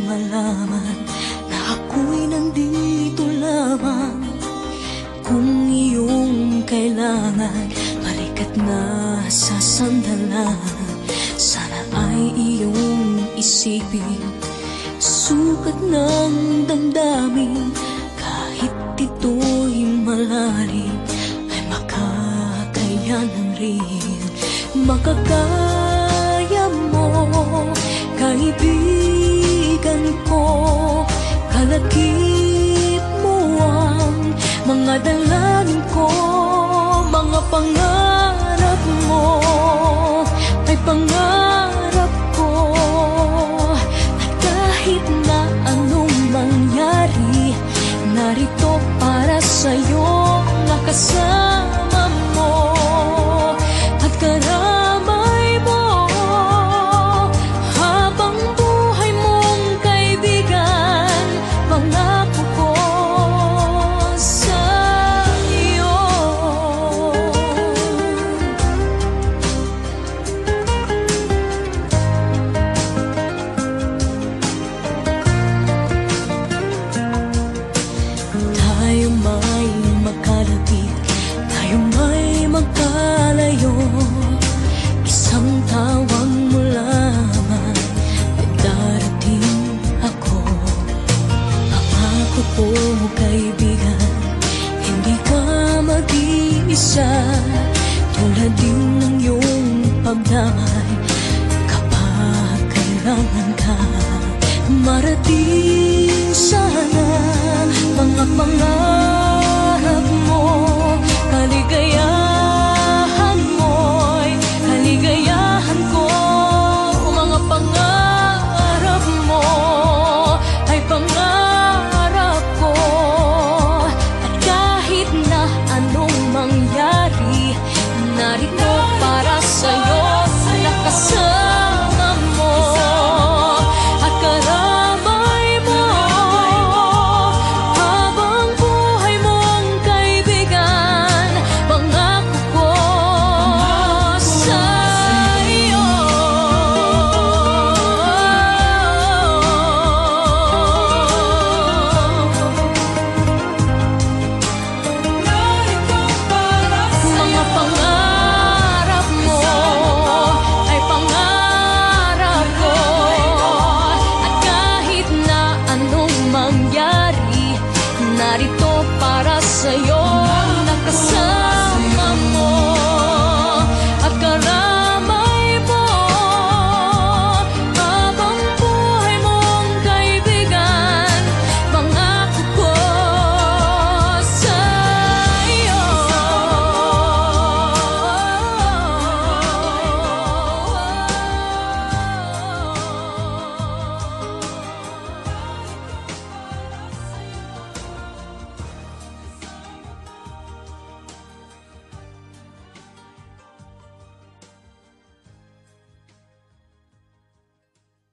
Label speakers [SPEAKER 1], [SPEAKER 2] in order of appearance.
[SPEAKER 1] malaman na ako'y nandito lamang. Kung iyong kailangan, balikat na sa sandalan. Sana ay iyong isipin, sukat ng damdamin. Kahit ito'y malalim, ay makakayanan rin. Makakaya mo, kaibigan ko. Kalakip mo ang mga dalangin ko. Mga pangarap mo ay pangarap ko. At kahit na anong mangyari, narito para sa'yo, nakasama mo at karamay mo. Habang buhay mong kaibigan, pangako ko sa iyo. Tayo may magkalapit, tayo may magkalayo. Isang tawag mo lamang ay darating ako. Pangako ko, kaibigan, hindi ka mag-iisa. Tulad din ng iyong pagdamay kapag kailangan ka. Marating